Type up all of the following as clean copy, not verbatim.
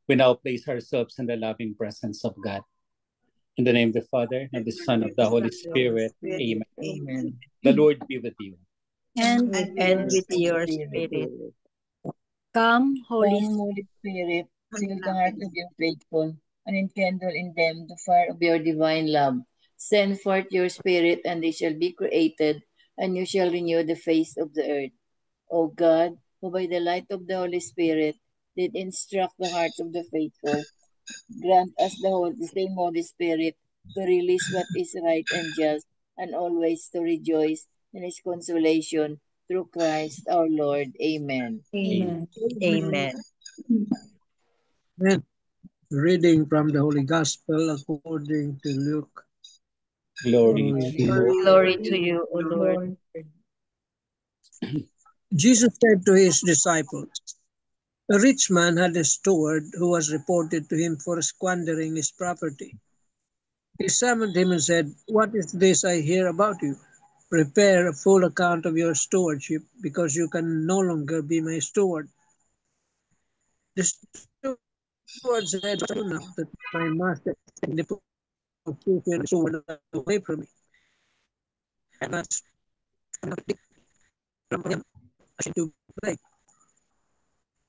We now place ourselves in the loving presence of God. In the name of the Father, and the Son, of the Holy Spirit. Amen. Amen. The Lord be with you. And with your spirit. Come, Holy Spirit, fill the hearts of your faithful, and enkindle in them the fire of your divine love. Send forth your Spirit, and they shall be created, and you shall renew the face of the earth. O God, who by the light of the Holy Spirit did instruct the hearts of the faithful, grant us the same Holy Spirit to release what is right and just, and always to rejoice in His consolation through Christ our Lord. Amen. Amen. Amen. And reading from the Holy Gospel according to Luke. Glory to you. Glory to you, O Lord. Jesus said to his disciples, "A rich man had a steward who was reported to him for squandering his property. He summoned him and said, 'What is this I hear about you? Prepare a full account of your stewardship, because you can no longer be my steward.' The steward said, 'True now that my master is taking the position of steward away from me. I must not take from him as to play.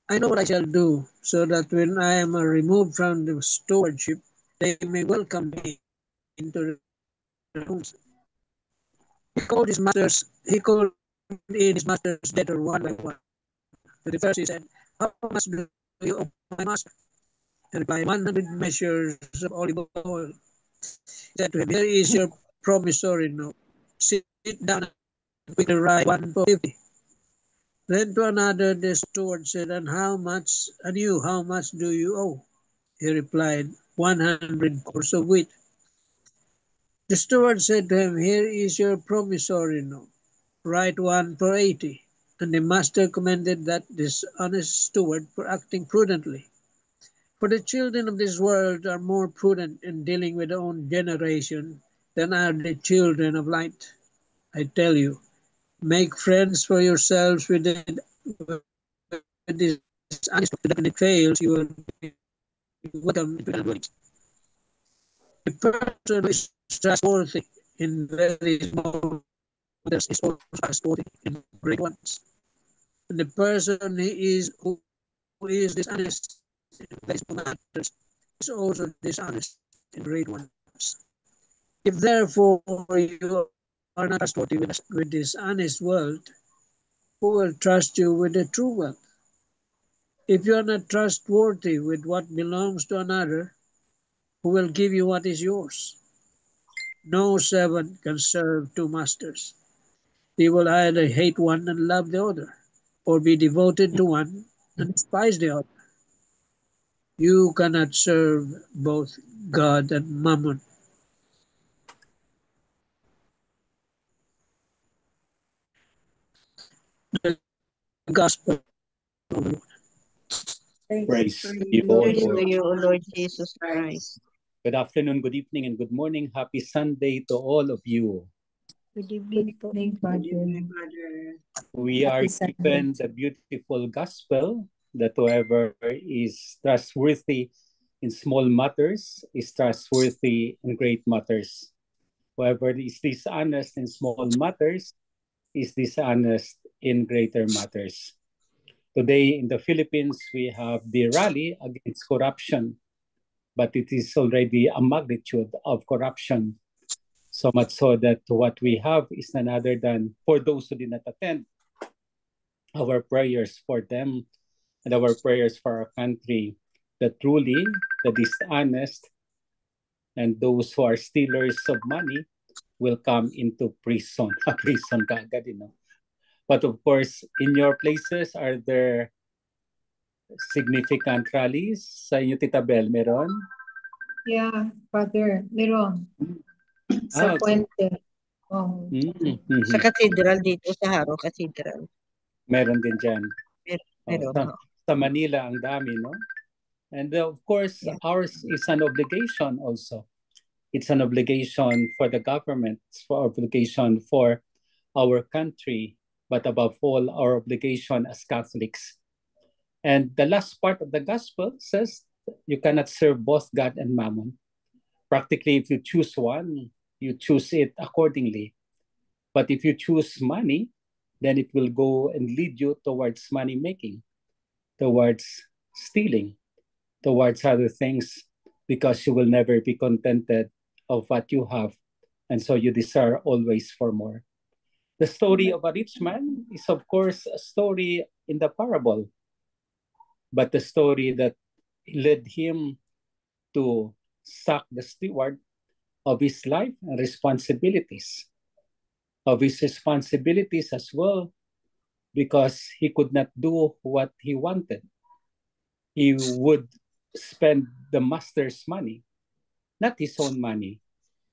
I know what I shall do, so that when I am removed from the stewardship, they may welcome me into their homes.' He called in his master's debtor one by one. To the first he said, 'How much do you owe my master?' He replied, 100 measures of olive oil. He said to him, 'Here is your promissory note. Sit down and quickly write 150. Then to another the steward said, 'And you, how much do you owe?' He replied, 100 quarts of wheat. The steward said to him, 'Here is your promissory note. Write one for 80. And the master commended that dishonest steward for acting prudently. For the children of this world are more prudent in dealing with their own generation than are the children of light. I tell you, make friends for yourselves with this honest, that when it fails, you will be welcome into the dwellings. The person who is trustworthy in very small matters is also trustworthy in great ones. And the person who is dishonest in very small matters is also dishonest in great ones. If therefore you are not trustworthy with this honest world, who will trust you with the true wealth? If you are not trustworthy with what belongs to another, who will give you what is yours? No servant can serve two masters. He will either hate one and love the other, or be devoted to one and despise the other. You cannot serve both God and Mammon. The Gospel of the Lord. Praise to you, O Praise to Lord. you, O Lord Jesus Christ. Good afternoon, good evening, and good morning. Happy Sunday to all of you. Good evening po. We are given the beautiful gospel that whoever is trustworthy in small matters is trustworthy in great matters. Whoever is dishonest in small matters is dishonest in greater matters. Today in the Philippines, we have the rally against corruption, but it is already a magnitude of corruption. So much so that what we have is none other than, for those who did not attend, our prayers for them and our prayers for our country, that truly the dishonest and those who are stealers of money will come into prison. Prison kaagad, you know. But of course, in your places, are there significant rallies? Sa inyo, Tita Bel, meron? Yeah, Father, meron. Sa okay. Puente. Oh. Sa cathedral dito, sa Haro Cathedral. Meron din dyan. Meron. Sa Manila, ang dami, no? And of course, ours is an obligation also. It's an obligation for the government, it's for obligation for our country, but above all, our obligation as Catholics. And the last part of the gospel says you cannot serve both God and mammon. Practically, if you choose one, you choose it accordingly. But if you choose money, then it will go and lead you towards money making, towards stealing, towards other things, because you will never be contented of what you have. And so you desire always for more. The story of a rich man is, of course, a story in the parable, but the story that led him to sack the steward of his life and responsibilities, as well, because he could not do what he wanted. He would spend the master's money, not his own money,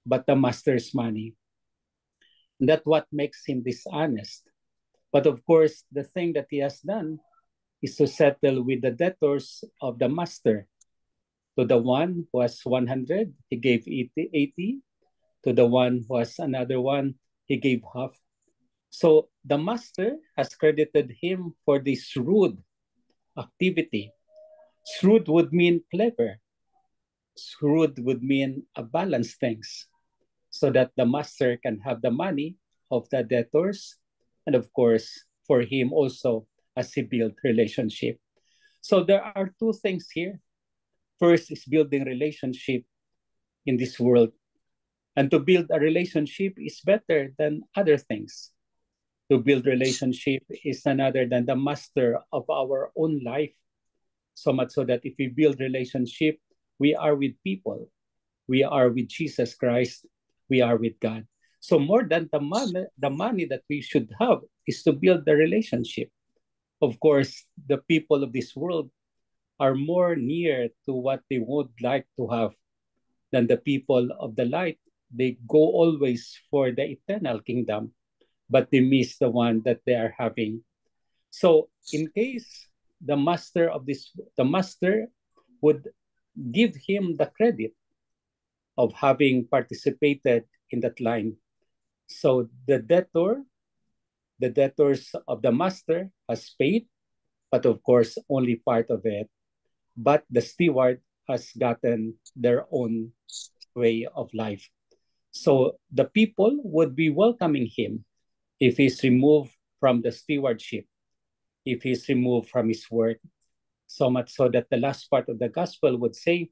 but the master's money. And that's what makes him dishonest. But of course, the thing that he has done is to settle with the debtors of the master. To the one who has 100, he gave 80. To the one who has another one, he gave half. So the master has credited him for this shrewd activity. Shrewd would mean clever. Shrewd would mean a balanced things, so that the master can have the money of the debtors, and of course, for him also as he built relationship. So there are two things here. First is building relationship in this world. And to build a relationship is better than other things. To build relationship is none other than the master of our own life. So much so that if we build relationship, we are with people. We are with Jesus Christ. We are with God. So more than the money that we should have is to build the relationship. Of course, the people of this world are more near to what they would like to have than the people of the light. They go always for the eternal kingdom, but they miss the one that they are having. So in case the master would give him the credit of having participated in that line. So the debtors of the master has paid, but of course only part of it. But the steward has gotten their own way of life. So the people would be welcoming him if he's removed from the stewardship, if he's removed from his work. So much so that the last part of the gospel would say,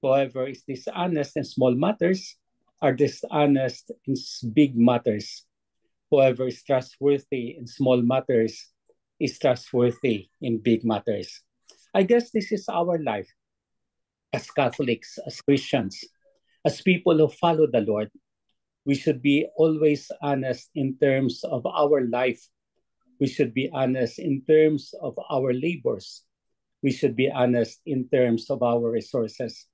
whoever is dishonest in small matters are dishonest in big matters. Whoever is trustworthy in small matters is trustworthy in big matters. I guess this is our life as Catholics, as Christians, as people who follow the Lord. We should be always honest in terms of our life. We should be honest in terms of our labors. We should be honest in terms of our resources,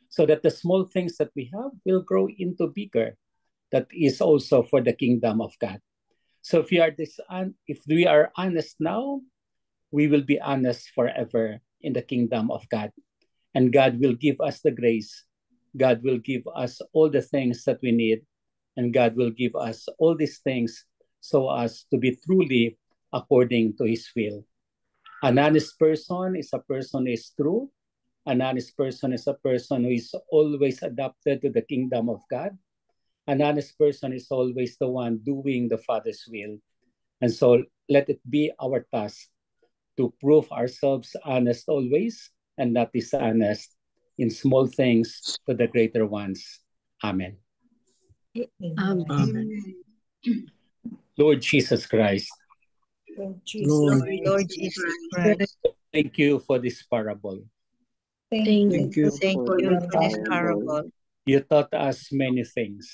so that the small things that we have will grow into bigger. That is also for the kingdom of God. So if we are honest now, we will be honest forever in the kingdom of God. And God will give us the grace. God will give us all the things that we need. And God will give us all these things so as to be truly according to his will. An honest person is a person who is true. An honest person is a person who is always adapted to the kingdom of God. An honest person is always the one doing the Father's will. And so let it be our task to prove ourselves honest always and not dishonest in small things to the greater ones. Amen. Amen. Lord Jesus Christ, Lord Jesus Christ, thank you for this parable. Thank you. thank you for this parable. You taught us many things,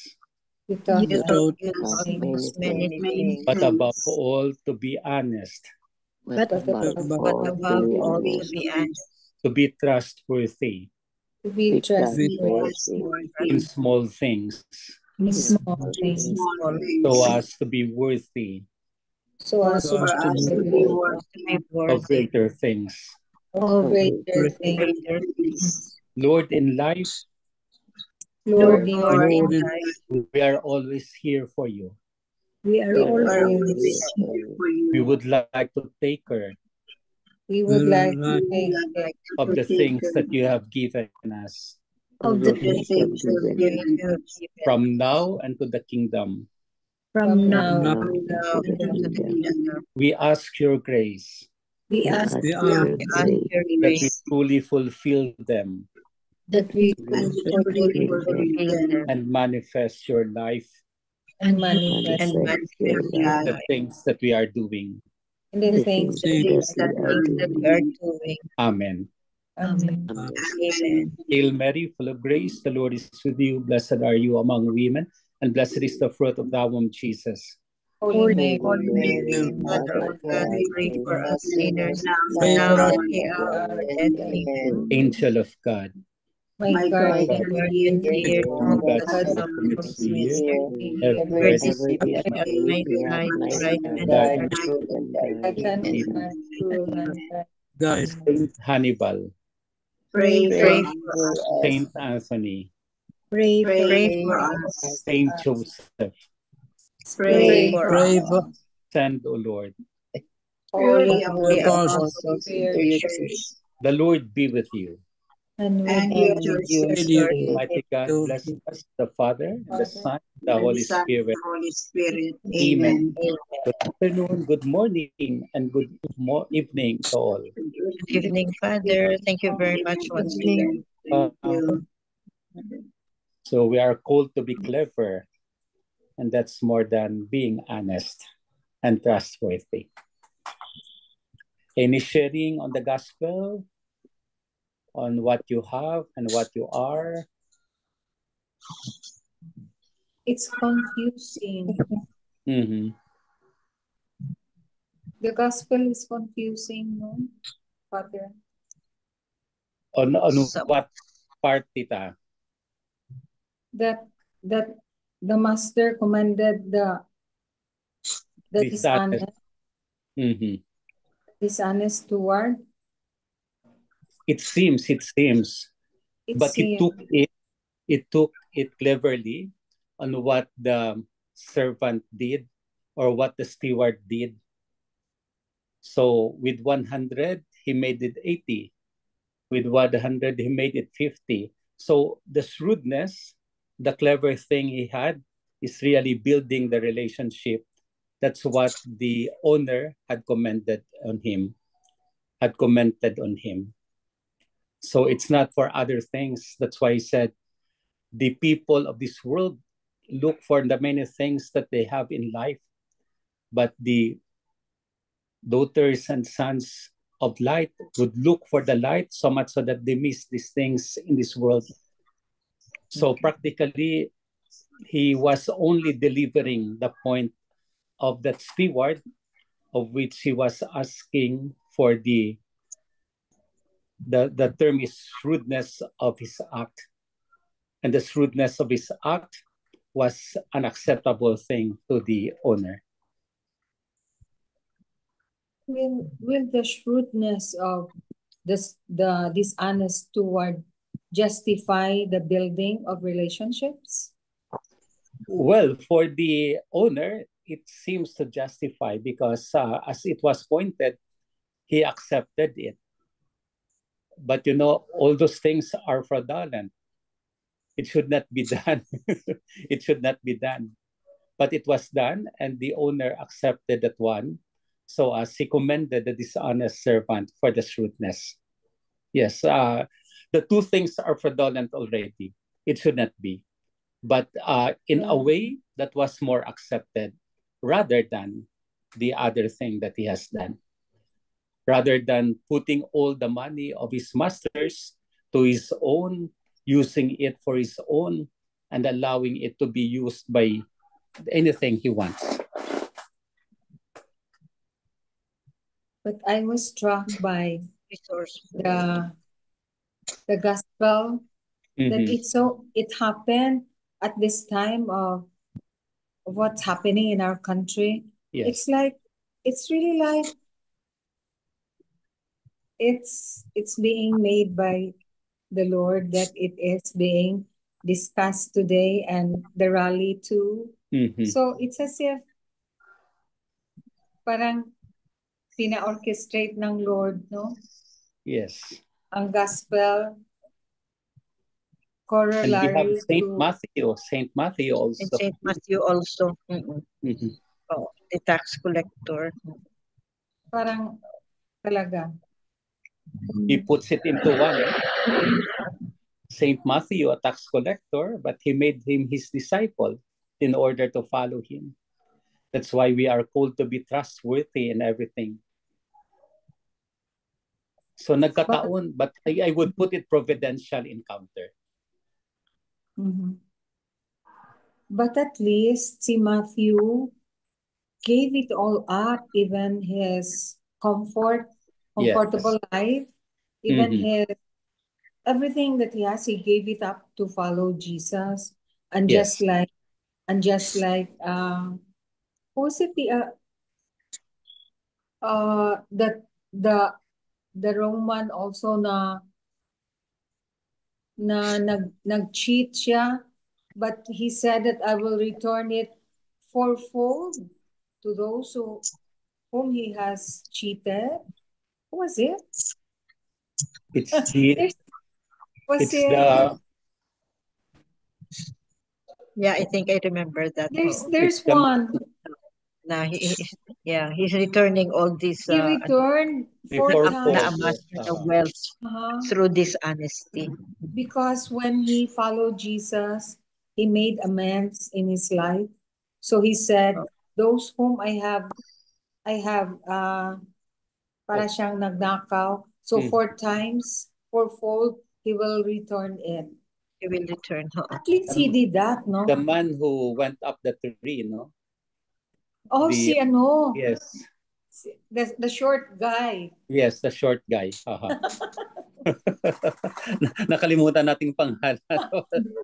You taught us us many things, but above all, to be honest, but above all, to be honest, to be trustworthy to be trustworthy in small things, in small things, so as to be worthy so as For us to to be be of worthy greater things. of greater of things. greater things. Lord, in life, Lord, in Lord, in Lord, in life, we are always here for you. we are we are always always here for you. We would like to take care We would like to like take it of the things that you have given us, of the things things that that given you have given from now and to the kingdom. from now now now to into the the kingdom. kingdom. We ask your grace We We ask ask we your are your grace that we grace truly fulfill them that we to fulfill fulfill them them and manifest your life and and manifest manifest your in life, the things that we are doing. in the the things things things that we are we doing. are doing. Amen. Amen. Amen. Amen. Hail Mary, full of grace, the Lord is with you. Blessed are you among women, and blessed is the fruit of thy womb, Jesus. Holy Mary, Holy Mary, Mother of God, pray for us sinners, pray now for us. and at the hour of death. Amen. Angel of God, My my guardian guardian dear, dear, to whom whom God God sent so to meet much me here, ever ever ever receive receive my at my side, right Right and God, left. I cannot Amen. true and right. Guys, Saint Hannibal, pray Pray for for us. us. Saint Anthony, Pray Pray for for us. us. Saint Joseph, Pray for pray us. for send, O Lord. Holy Holy apostles, apostles to to your your church, church. The Lord be with you. and And with with your your with you, spirit. Almighty God, to bless us, the Father, and the Father, Son, and the and the Holy Son, and Spirit. the Holy Spirit. Amen. Amen. Good afternoon, good morning, and good evening to all. Good evening, Father. Thank you very much once again. Thank Uh, you. so we are called to be clever, and that's more than being honest and trustworthy. Any sharing on the gospel, on what you have and what you are? it's confusing. Mm-hmm. The gospel is confusing, no, Father? On So, what part, Tita? That that the master commanded the Dishonest. Mm-hmm. dishonest steward. It seems, but he Seems took it cleverly on what the servant did or what the steward did. So with 100, he made it 80. With 100, he made it 50. So the shrewdness, the clever thing he had is really building the relationship. That's what the owner had commented on him. So it's not for other things. That's why he said, the people of this world look for the many things that they have in life, but the daughters and sons of light would look for the light so much so that they miss these things in this world. So practically, he was only delivering the point of that steward, of which he was asking for the term is shrewdness of his act. And the shrewdness of his act was an acceptable thing to the owner. will the shrewdness of the dishonest steward justify the building of relationships? Well, for the owner, it seems to justify because as it was pointed, he accepted it. But all those things are fraudulent. It should not be done. It should not be done. But it was done, and the owner accepted that one. So as he commended the dishonest servant for the shrewdness. Yes, the two things are fraudulent already. It should not be. But in a way that was more accepted rather than the other thing that he has done. Rather than putting all the money of his masters to his own, using it for his own, and allowing it to be used by anything he wants. But I was struck by resourceful. the gospel that Mm-hmm. it happened at this time of what's happening in our country. Yes. It's really like it's being made by the Lord, that it is being discussed today and the rally too. Mm-hmm. So it's as if parang pina-orchestrate ng Lord, no? Yes. Ang gospel, And we have corollary Saint to Matthew. Saint Matthew And also. St. Matthew also. Mhm. Oh, the tax collector. parang talaga. He puts it into one. Saint Matthew, a tax collector, but he made him his disciple in order to follow him. That's why we are called to be trustworthy in everything. So nagkataon, but I would put it providential encounter. Mhm. But at least si Matthew gave it all up, even his comfortable life, even Mhm. his everything that he has, he gave it up to follow Jesus. And Yes. just like who was it that the Roman also na nag-cheat siya, but he said that I will return it fourfold to those whom he has cheated. Who was it? It's the There's, was it's it? the Yeah, I think I remember that. There's it's the one. Na he's returning all these He returned four before times. na-amass niya na wealth through dishonesty. Because when he followed Jesus, he made amends in his life. So he said, those whom I have para siyang nagnakaw. So four times, fourfold, he will return it. He will return. At least he did that, no? the man who went up the tree, no? Oh, The- si ano? Yes. The short guy. Yes, the short guy. Nakalimutan nating pangalan.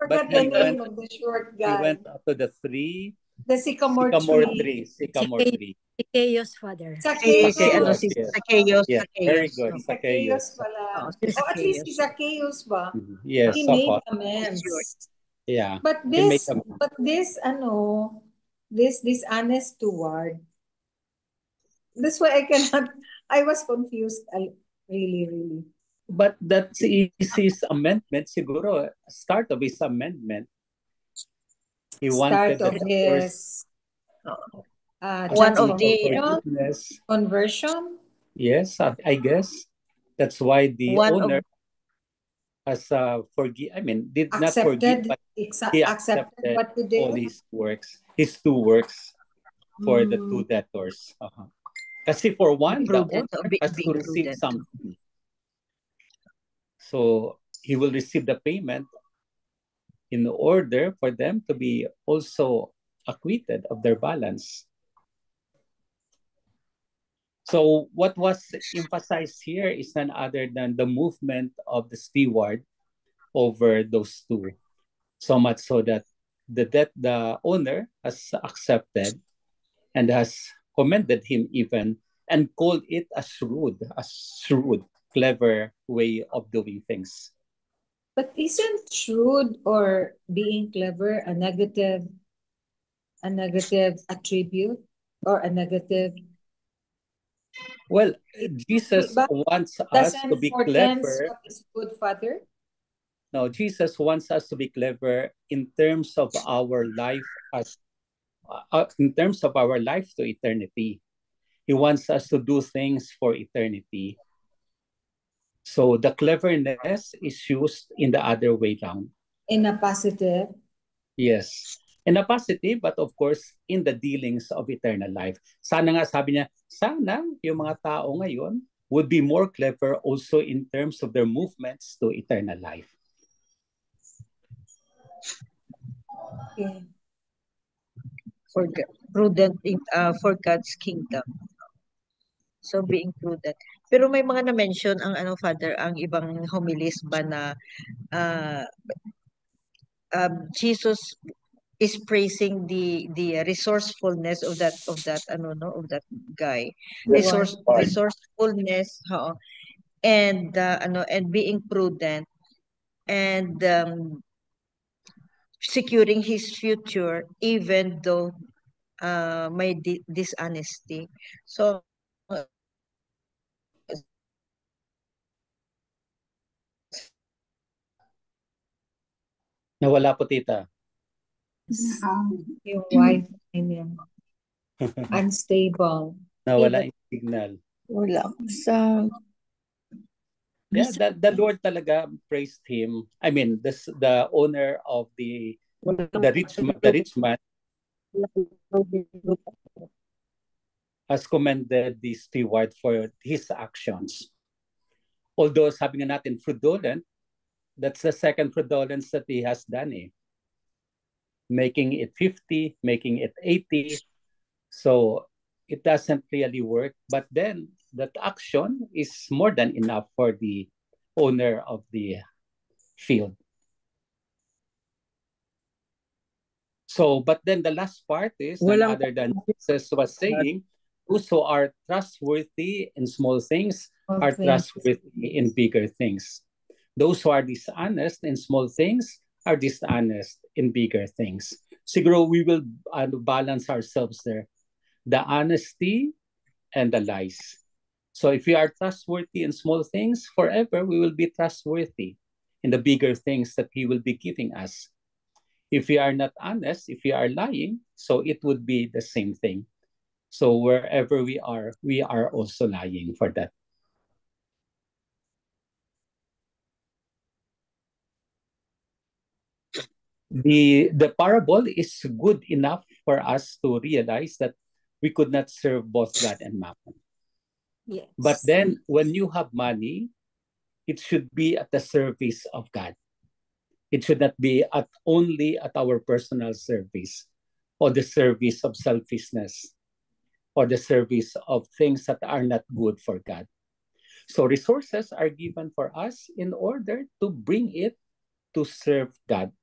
Forgot the name of the short He guy. went up to the tree. The sycamore tree. Sycamore tree. Zacchaeus, Father. Zacchaeus. Si Zacchaeus. Yes, very good. Zacchaeus pala. Oh, At least si Zacchaeus ba? Yes, He made amends. yeah. But this dishonest steward, that's why I was confused, really. But that's his amendment, siguro, start of his amendment. He wanted Start of his one of the forgiveness. Conversion. Yes, I guess that's why the owner has did not forgive, but he accepted what he did. all his two works for the two debtors. Kasi for one, the owner has to receive something. So he will receive the payment in order for them to be also acquitted of their balance. So what was emphasized here is none other than the movement of the steward over those two. So much so that the owner has accepted and has commended him even and called it a shrewd, clever way of doing things. But isn't shrewd or being clever a negative attribute or a negative? Well, Jesus wants us to be clever. What is good, Father? No, Jesus wants us to be clever in terms of our life in terms of our life to eternity. He wants us to do things for eternity. So the cleverness is used in the other way round. In a positive? Yes. In a positive, but of course, in the dealings of eternal life. Sana nga, sabi niya, sana yung mga tao ngayon would be more clever also in terms of their movements to eternal life. Okay. Prudent for God's kingdom. So being prudent. Pero may mga na-mention ang Father, ang ibang homilies ba na Jesus is praising the resourcefulness of that guy. Resourcefulness, and and being prudent and securing his future even though may dishonesty. So Nawala po, tita. Yung Wi-Fi niya. Unstable. Nawala yung signal. Wala akong sound. Yeah, the Lord talaga praised him. I mean, the owner of the rich man has commended the steward for his actions. Although sabi nga natin fraudulent, that's the second fraudulence that he has done. Making it 50, making it 80. So it doesn't really work. But then that action is more than enough for the owner of the field. So, but then the last part is none other than Jesus was saying, those who are trustworthy in small things are trustworthy in bigger things. Those who are dishonest in small things are dishonest in bigger things. Siguro we will balance ourselves there. The honesty and the lies. So if we are trustworthy in small things, forever we will be trustworthy in the bigger things that He will be giving us. If we are not honest, if we are lying, so it would be the same thing. So wherever we are also lying for that. The parable is good enough for us to realize that we could not serve both God and Mammon. Yes. But then when you have money, it should be at the service of God. It should not be only at our personal service or the service of selfishness or the service of things that are not good for God. So resources are given for us in order to bring it to serve God.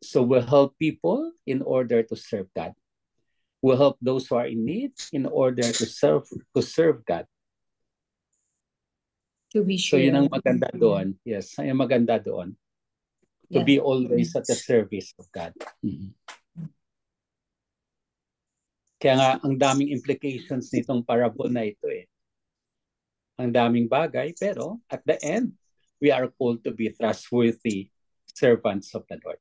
So we'll help people in order to serve God. We'll help those who are in need in order to serve God. To be So sure. yun ang maganda doon. Yes, yung maganda doon. To be always at the service of God. Mm-hmm. Kaya nga, ang daming implications nitong parable na ito . Ang daming bagay, pero at the end, we are called to be trustworthy servants of the Lord.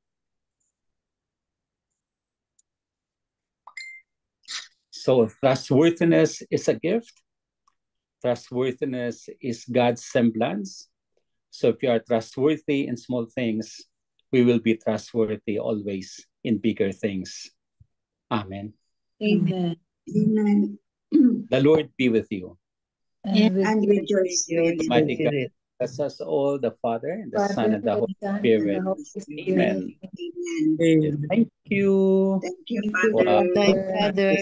So trustworthiness is a gift. Trustworthiness is God's semblance. So if you are trustworthy in small things, we will be trustworthy always in bigger things. Amen. Amen. Amen. The Lord be with you. And with your spirit. Mighty God, bless us all, the Father, and the Son, and the Holy Spirit. Amen. Amen. Thank you. Thank you, Wow. Father. Thanks, Father.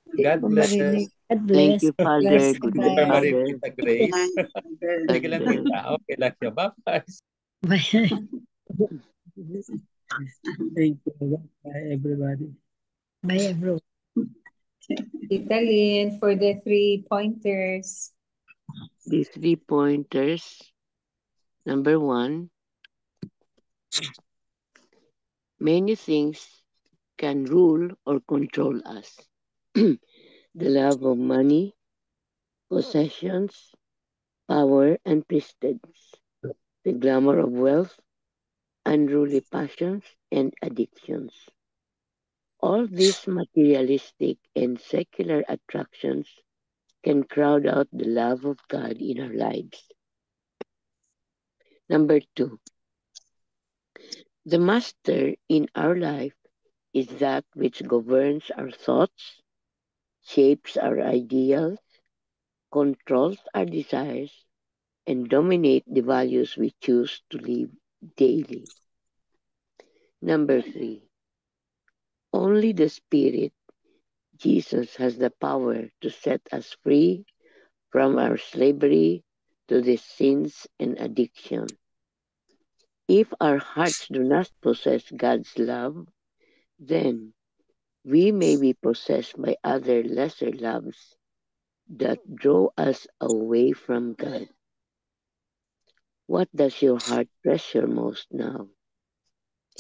God bless. Thank you, Father. Good Hindi night, pa Father. marinig kita, Grace. Father. Sige lang, tita. Okay lang siya. Bye-bye. Thank you. Bye, everybody. Bye, everyone. Tita Lynn for the 3 pointers. These 3 pointers. Number 1, many things can rule or control us. The love of money, possessions, power, and prestige, the glamour of wealth, unruly passions, and addictions. All these materialistic and secular attractions can crowd out the love of God in our lives. Number 2, the master in our life is that which governs our thoughts, shapes our ideals, controls our desires, and dominate the values we choose to live daily. Number 3, only the Spirit, Jesus, has the power to set us free from our slavery to these sins and addiction. If our hearts do not possess God's love, then we may be possessed by other lesser loves that draw us away from God. What does your heart treasure most now?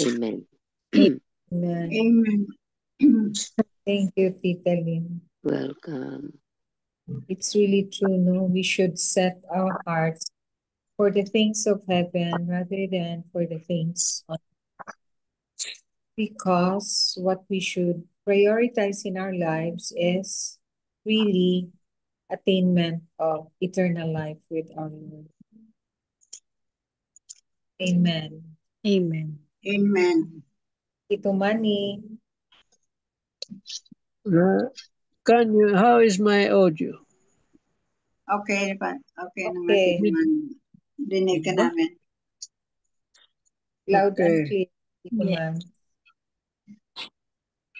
Amen. Amen. Amen. Thank you, Tita Lynn. Welcome. It's really true, no? We should set our hearts for the things of heaven rather than for the things on Because what we should prioritize in our lives is really attainment of eternal life with our Lord. Amen. Amen. Amen. Tito Manny. How is my audio? Okay pa. Okay naman, Okay. Tito Man. Dinig ka Diba? namin. Loud and Okay. clear, Tito Yeah. Man.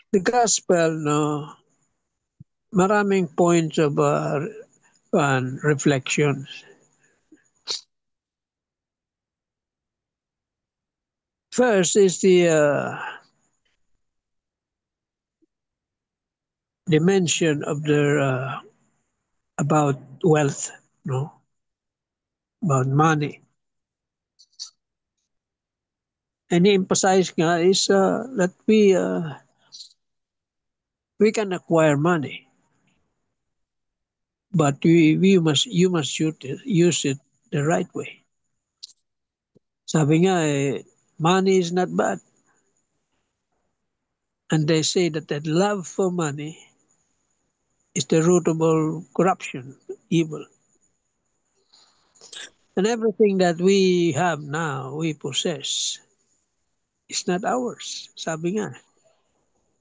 The gospel, no, maraming points of reflections. First is the mention of the about wealth, no, about money. And emphasize nga is that we can acquire money, but you must use it the right way. Sabi nga money is not bad. And they say that the love for money is the root of all corruption, evil. And everything that we have now, we possess, is not ours. Sabi nga,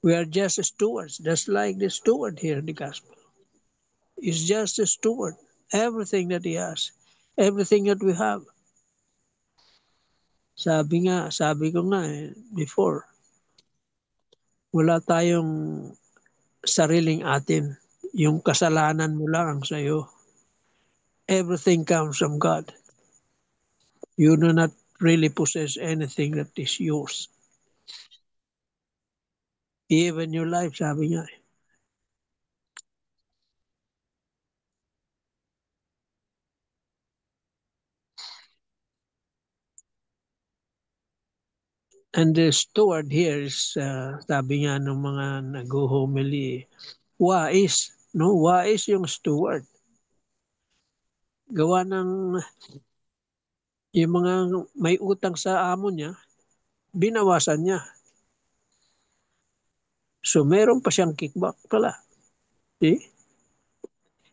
we are just stewards, just like the steward here in the gospel. He's just a steward. Everything that he has, everything that we have. Sabi ko nga before, wala tayong sariling atin. Yung kasalanan mo lang ang sa'yo. Everything comes from God. You do not really possess anything that is yours. Even your life, sabi niya. And the steward here is, sabi nga ng mga nag-homily, wais. No? Wais yung steward. Gawa ng yung mga may utang sa amo niya, binawasan niya. So meron pa siyang kickback pala. See?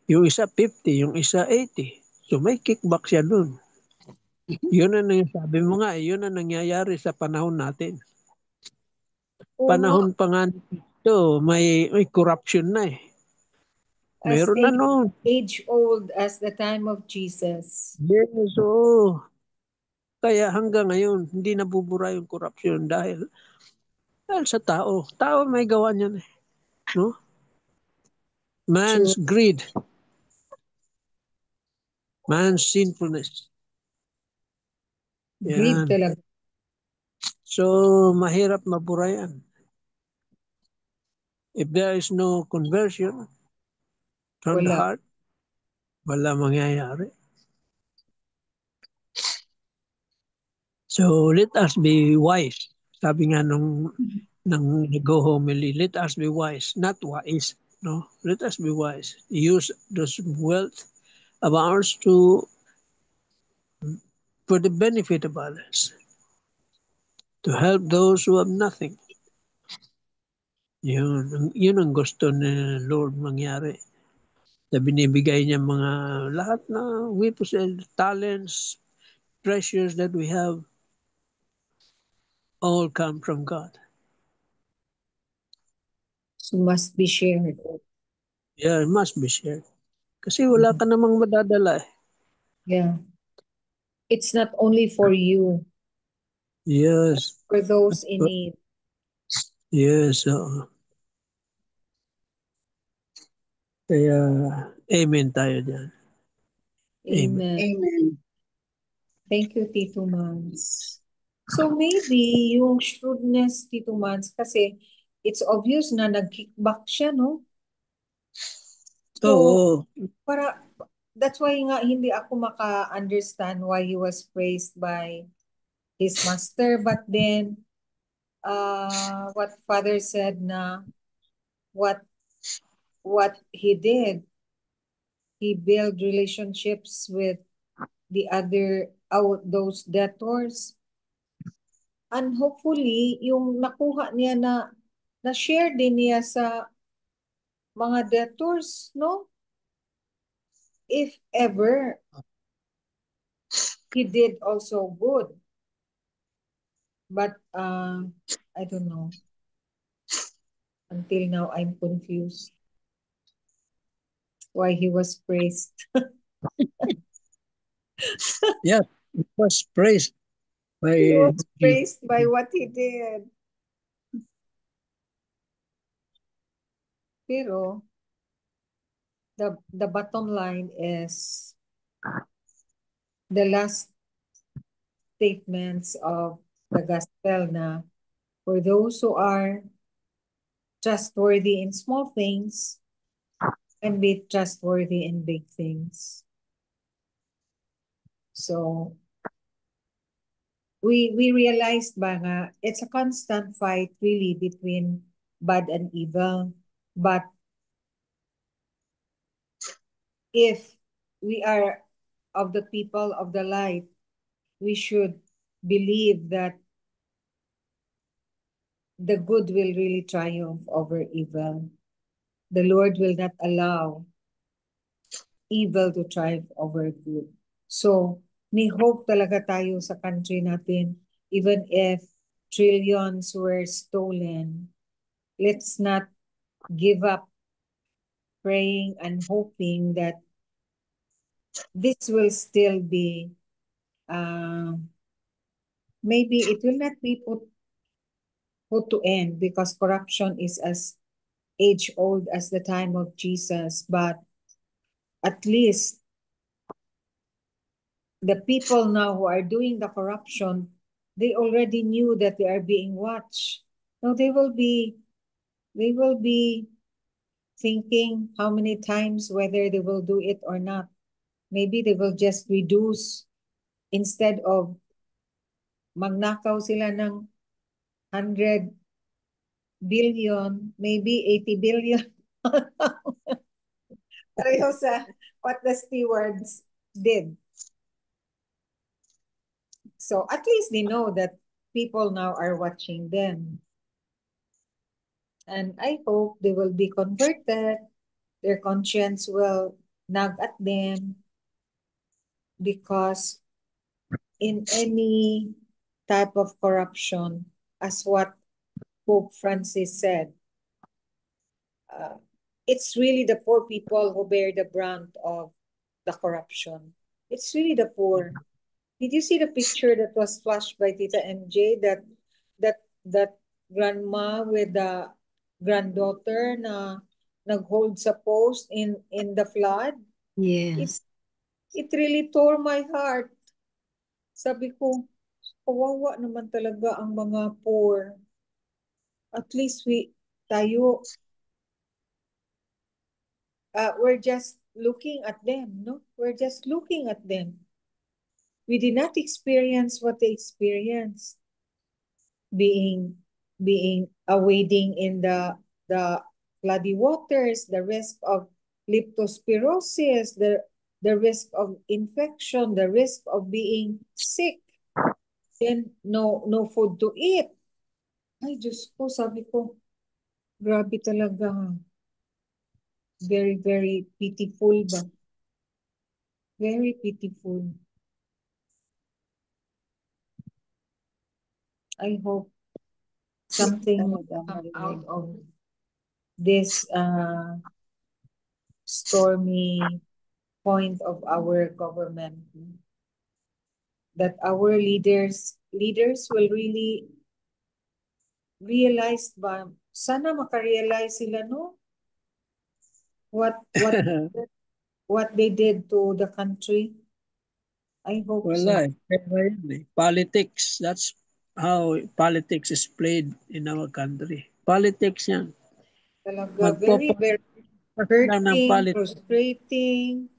Yung isa 50, yung isa 80. So may kickback siya dun. Yun ang sabi mo nga, yun ang nangyayari sa panahon natin. Panahon pa nga ito, may corruption na eh. Meron na noon. Age old as the time of Jesus. Yes, oo. Kaya hanggang ngayon, hindi nabubura yung corruption dahil sa tao. Tao may gawa niyan eh. No? Man's greed. Man's sinfulness. Greed Yan. talaga. So, mahirap mabura yan. If there is no conversion from the heart, wala mangyayari. So, let us be wise. Sabi nga ng nag-homily, let us be wise, not wise. No, let us be wise. Use this wealth of ours for the benefit of others, to help those who have nothing. Yun ang gusto ni Lord mangyari. Na binibigay niya mga lahat na we possess, talents, treasures that we have, all come from God. So must be shared. Yeah, it must be shared. Kasi wala ka namang madadala eh. Yeah. It's not only for you. Yes. For those in need. Yes. Kaya, amen tayo dyan. Amen. Amen. Thank you, Tito Mans. So maybe yung shrewdness, Tito Mans, kasi it's obvious na nag-kickback siya, no? So, that's why nga hindi ako maka-understand why he was praised by his master. But then, what Father said na what he did, he built relationships with the other those debtors. And hopefully, yung nakuha niya na-share din niya sa mga debtors, no? If ever he did also good. But I don't know. Until now, I'm confused why he was praised. Yeah, it was praised by He was Jesus. praised by what he did. Pero the bottom line is the last statements of the gospel na for those who are trustworthy in small things and be trustworthy in big things. So we realized ba nga it's a constant fight really between bad and evil. But if we are of the people of the light, we should believe that the good will really triumph over evil. The Lord will not allow evil to triumph over good. So, may hope talaga tayo sa country natin, even if trillions were stolen. Let's not give up praying and hoping that this will still be, maybe it will not be put to end because corruption is as age old as the time of Jesus, but at least the people now who are doing the corruption, they already knew that they are being watched. Now they will be thinking how many times whether they will do it or not. Maybe they will just reduce instead of magnakaw sila ng 100 billion, maybe 80 billion. Pareho sa what the stewards did. So at least they know that people now are watching them. And I hope they will be converted. Their conscience will nag at them because in any type of corruption, as what Pope Francis said, it's really the poor people who bear the brunt of the corruption. It's really the poor. Did you see the picture that was flashed by Tita MJ that grandma with the granddaughter na naghold sa post in the flood? Yes. It really tore my heart. Sabi ko, kawawa naman talaga ang mga poor. At least tayo, we're just looking at them, no? We're just looking at them. We did not experience what they experienced. Being wading in the floody waters, the risk of leptospirosis, the risk of infection, the risk of being sick, then no food to eat. Ay, Diyos ko, sabi ko, grabe talaga. Very, very pitiful ba? Very pitiful. I hope something will come out of this stormy point of our government. That our leaders will really realize ba? Sana makarealize sila, no? What they did to the country. I hope so. Wala eh. Politics, that's how politics is played in our country. Politics yan. Talaga, very, very hurting, frustrating.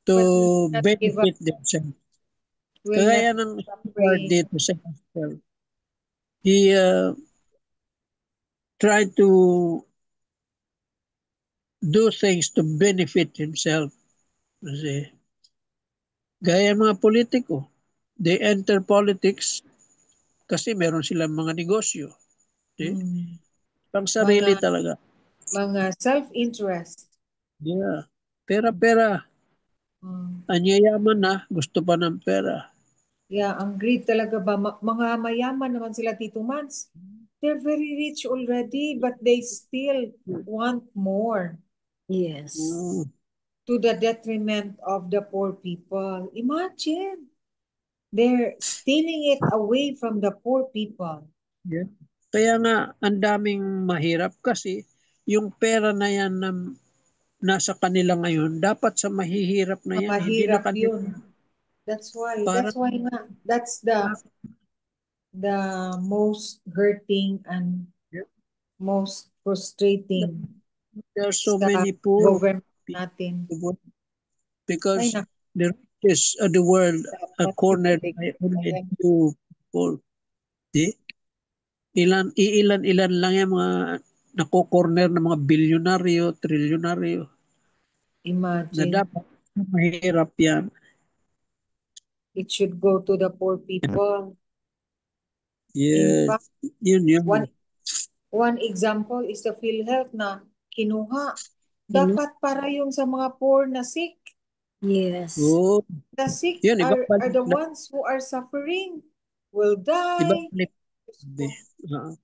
To But we will not give up. benefit themselves. Will Kagaya not ng give up steward praying. dito sa gospel. He tried to do things to benefit himself. Kasi, gaya mga politiko, they enter politics kasi meron silang mga negosyo. Eh? Mm. Pang sarili Mga, talaga. mga self-interest. Yeah. Pera-pera. Mm. Anyayaman na, gusto pa ng pera. Yeah, ang greed talaga ba? Mga mayaman naman sila, Tito Mans. They're very rich already, but they still want more Yes. Mm. to the detriment of the poor people. Imagine, they're stealing it away from the poor people. Yeah. Kaya nga, ang daming mahirap kasi yung pera na yan na nasa kanila ngayon, dapat sa mahihirap na yan, hindi na Mahirap kanila. yun. That's why Para nga, that's the most hurting and most frustrating there are so sa many poor government people natin. Ay, because naku, the riches of the world are dapat cornered ibalik by only yan. few people. Di? Ilan lang yung mga nako-corner ng mga bilyonaryo, trilyonaryo na Imagine, dapat mahirap yan. it should go to the poor people. In Yes, fact, yun. one example is the PhilHealth na kinuha. Dapat para yung sa mga poor na sick. Yes. Oh, The sick yun, are the ones who are suffering, will die. ibabalik. Diyos ko.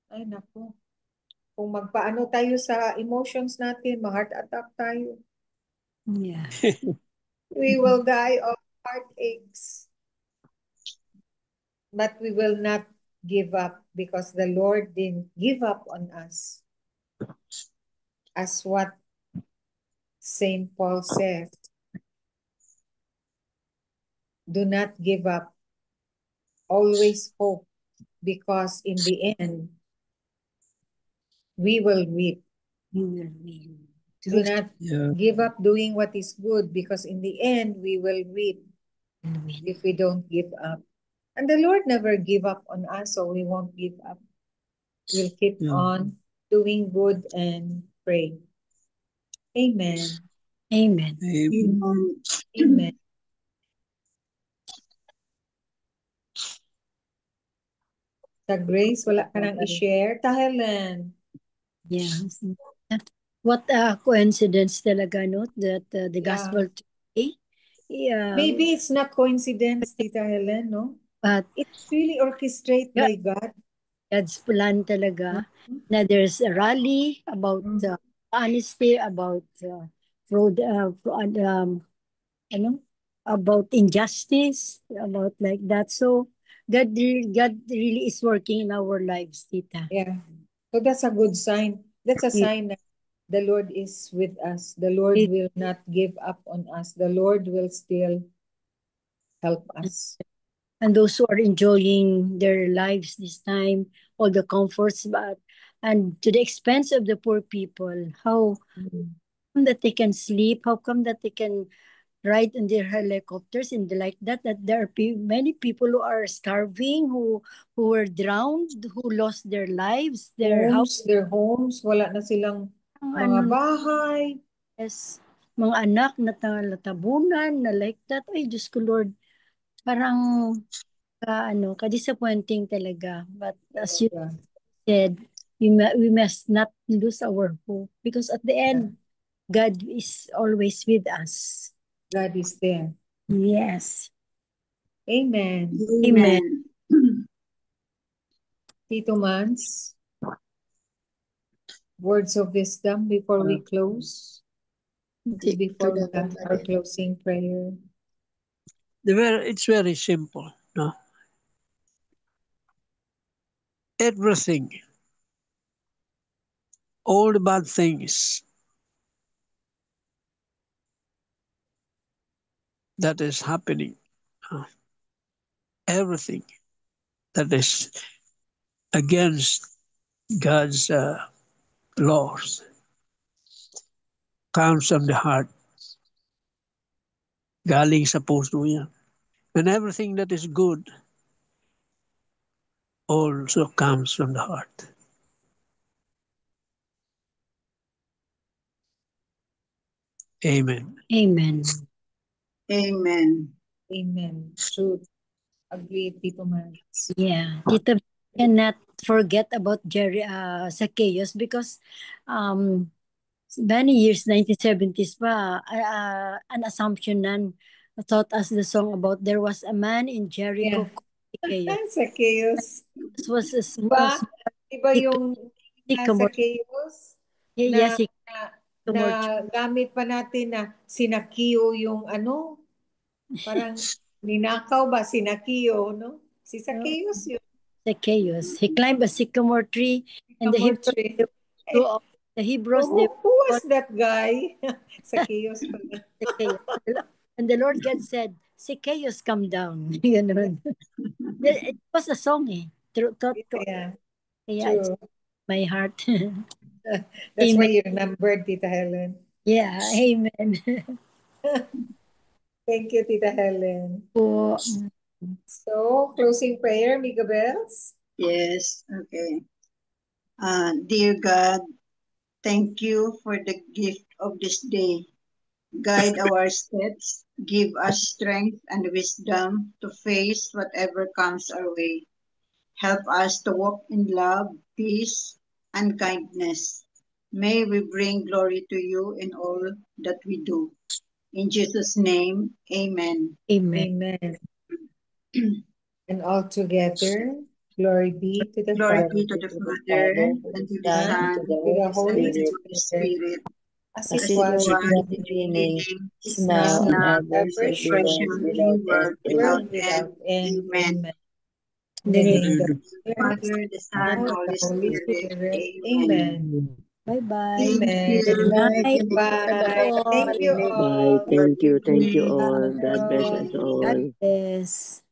Ay, naku. Kung magpaano tayo sa emotions natin, ma-heart attack tayo. Yeah. We will die of heartaches. But we will not give up because the Lord didn't give up on us. As what St. Paul says, do not give up. Always hope, because in the end, we will reap. You will win. Do not Yeah. give up doing what is good, because in the end, we will reap if we don't give up. And the Lord never give up on us, so we won't give up. We'll keep Yeah. on doing good and pray. Amen. Amen. Amen. Amen. Sa Grace, wala ka nang i-share? Ta Helen. Yeah. What a coincidence talaga, no? That the Yeah. gospel today. Yeah. Maybe it's not coincidence, Tita Helen, no? But It's really orchestrated by God. God's plan talaga na there's a rally about honesty, about fraud, about injustice, about like that. So God really is working in our lives, Tita. Yeah. So that's a good sign. That's a sign that the Lord is with us. The Lord will not give up on us. The Lord will still help us. And those who are enjoying their lives this time, all the comforts, and to the expense of the poor people, how come that they can sleep? How come that they can ride in their helicopters and like that? That there are many people who are starving, who were drowned, who lost their lives, their homes, wala na silang mga bahay. Yes, mga anak na natabunan na like that. Ay, Diyos ko Lord, parang ka-disappointing talaga. But as you said, we must not lose our hope, because at the end, God is always with us. God is there. Yes. Amen. Amen. Tito Mans, words of wisdom before we close. Before we have our closing prayer. It's very simple, no? Everything, all the bad things that is happening, everything that is against God's laws comes from the heart. Galing sa puso yan. And everything that is good also comes from the heart. Amen. Amen. Amen. Amen. Truth. Agree, Tito Max. Yeah, Tita cannot forget about Zacchaeus because many years, 1970s pa, an assumption nan taught us the song about there was a man in Jericho Yeah. called Zacchaeus. Zacchaeus. This was a Diba? small Diba yung sycamore. Zacchaeus? Yeah, Na, na sycamore tree. gamit pa natin na sinakio yung ano, parang ninakaw ba sinakio, no? Si Zacchaeus yun. Zacchaeus. He climbed a sycamore tree, and the Sycamore Hebrews, tree. the Hebrews, Who was that guy? Zacchaeus pala. Zacchaeus. And the Lord God said, Zacchaeus, come down. Ganun. It was a song eh. Yeah, Yeah, it's true. my heart. That's why Amen. you remembered, Tita Helen. Yeah, amen. Thank you, Tita Helen. Po. So, closing prayer, Miga Bells. Yes, okay. Dear God, thank you for the gift of this day. Guide our steps, give us strength and wisdom to face whatever comes our way. Help us to walk in love, peace, and kindness. May we bring glory to you in all that we do. In Jesus' name, amen. Amen. Amen. And all together, glory be to the Glory Father, be to the Father, and to the Son, to the Holy and to the Holy Spirit, Spirit, as as it it was was in the in the beginning, beginning, is is now, now, and ever and shall ever shall be, world without world end. without end. Amen. Amen. In the name of the Father, the Son, Son, Holy the Holy Spirit. Spirit. Amen. Amen. Bye-bye. Amen. Good night. Bye. Thank you Bye. all. Thank you. Thank you Amen. all. God bless us God all. bless.